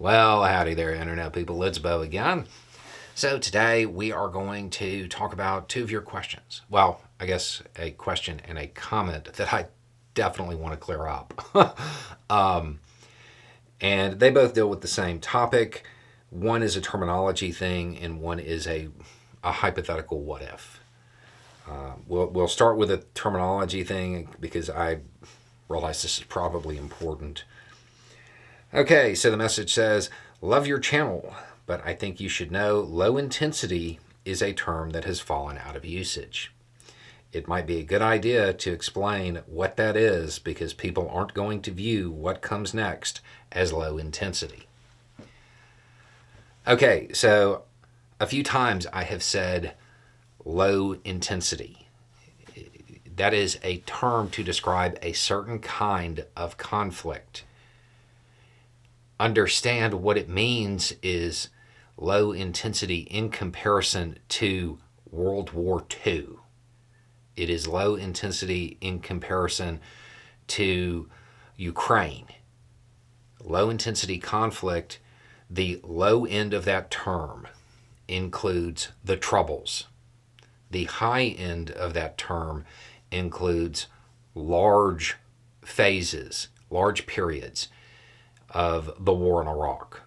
Well, howdy there, Internet people. It's Bo again. So, today we are going to talk about two of your questions. Well, I guess a question and a comment that I definitely want to clear up. And they both deal with the same topic. One is a terminology thing, and one is a hypothetical what if. We'll start with a terminology thing because I realize this is probably important. Okay, so the message says, love your channel, but I think you should know low intensity is a term that has fallen out of usage. It might be a good idea to explain what that is because people aren't going to view what comes next as low intensity. Okay, so a few times I have said low intensity. That is a term to describe a certain kind of conflict. Understand what it means is low intensity in comparison to World War II. It is low intensity in comparison to Ukraine. Low intensity conflict, the low end of that term includes the Troubles. The high end of that term includes large phases, large periods of the war in Iraq.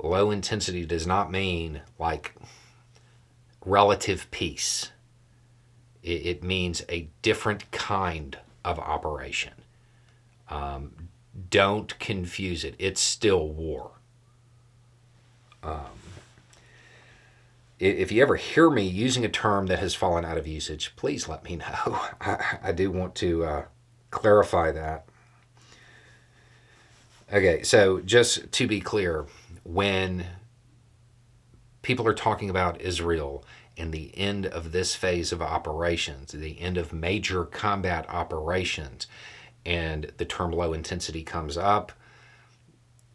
Low intensity does not mean like relative peace. It means a different kind of operation. Don't confuse it. It's still war. If you ever hear me using a term that has fallen out of usage, please let me know. I do want to clarify that. Okay, so just to be clear, when people are talking about Israel and the end of this phase of operations, the end of major combat operations, and the term low intensity comes up,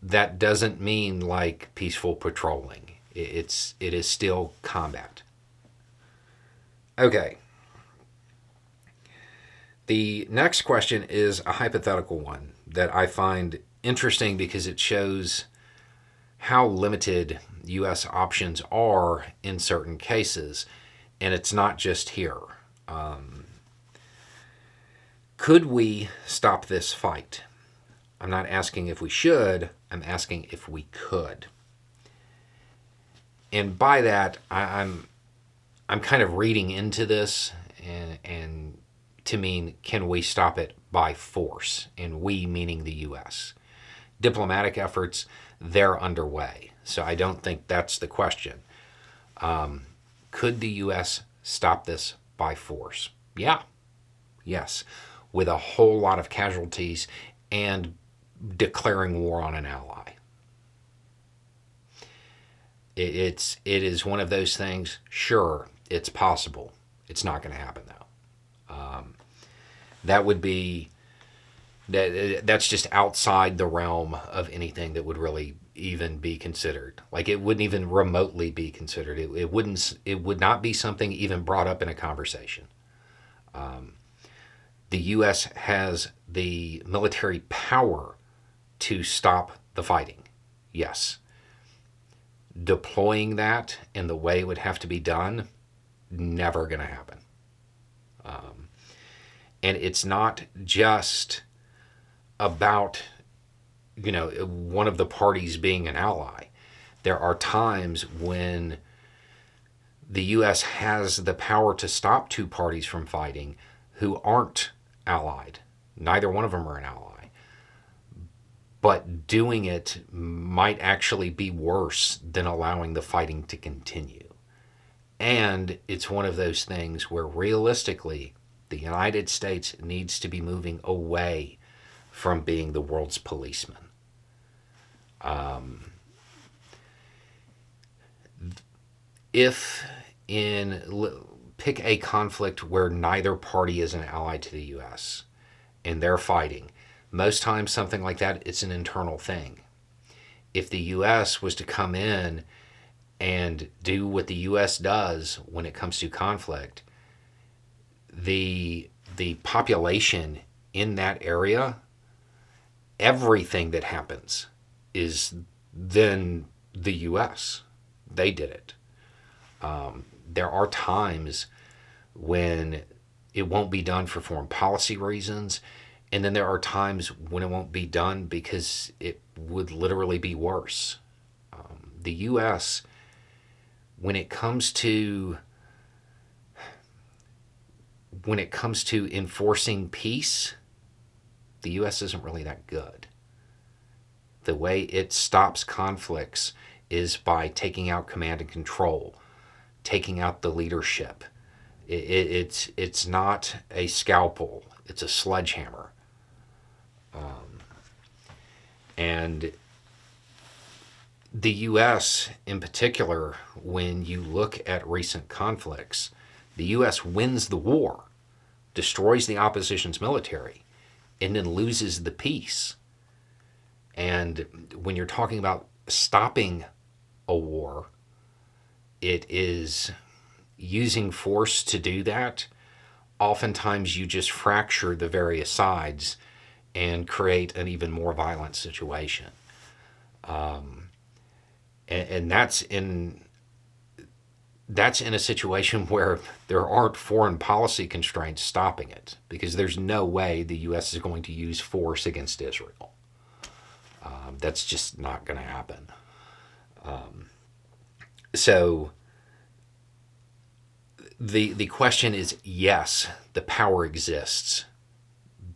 that doesn't mean like peaceful patrolling. It is still combat. Okay. The next question is a hypothetical one that I find interesting because it shows how limited U.S. options are in certain cases, and it's not just here. Could we stop this fight? I'm not asking if we should, I'm asking if we could. And by that, I'm kind of reading into this and to mean, can we stop it by force? And we meaning the U.S. Diplomatic efforts, they're underway. So I don't think that's the question. Could the U.S. stop this by force? Yeah. Yes. With a whole lot of casualties and declaring war on an ally. It is one of those things, sure, it's possible. It's not going to happen, though. That would be... That's just outside the realm of anything that would really even be considered. Like it wouldn't even remotely be considered. It would not be something even brought up in a conversation. The U.S. has the military power to stop the fighting. Yes. Deploying that in the way it would have to be done, never going to happen. And it's not just about, one of the parties being an ally. There are times when the U.S. has the power to stop two parties from fighting who aren't allied. Neither one of them are an ally. But doing it might actually be worse than allowing the fighting to continue. And it's one of those things where realistically, the United States needs to be moving away from being the world's policeman. Pick a conflict where neither party is an ally to the U.S. and they're fighting. Most times something like that, it's an internal thing. If the U.S. was to come in and do what the U.S. does when it comes to conflict, the population in that area, everything that happens is then the U.S. They did it. There are times when it won't be done for foreign policy reasons, and then there are times when it won't be done because it would literally be worse. The U.S., when it comes to enforcing peace, the U.S. isn't really that good. The way it stops conflicts is by taking out command and control, taking out the leadership. It's not a scalpel; it's a sledgehammer. And the U.S. in particular, when you look at recent conflicts, the U.S. wins the war, destroys the opposition's military, and then loses the peace. And when you're talking about stopping a war, it is using force to do that. Oftentimes you just fracture the various sides and create an even more violent situation. And that's in a situation where there aren't foreign policy constraints stopping it, because there's no way the U.S. is going to use force against Israel. That's just not going to happen. So the question is, yes, the power exists,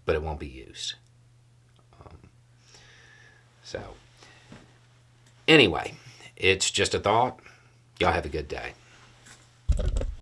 but it won't be used. So anyway, it's just a thought. Y'all have a good day.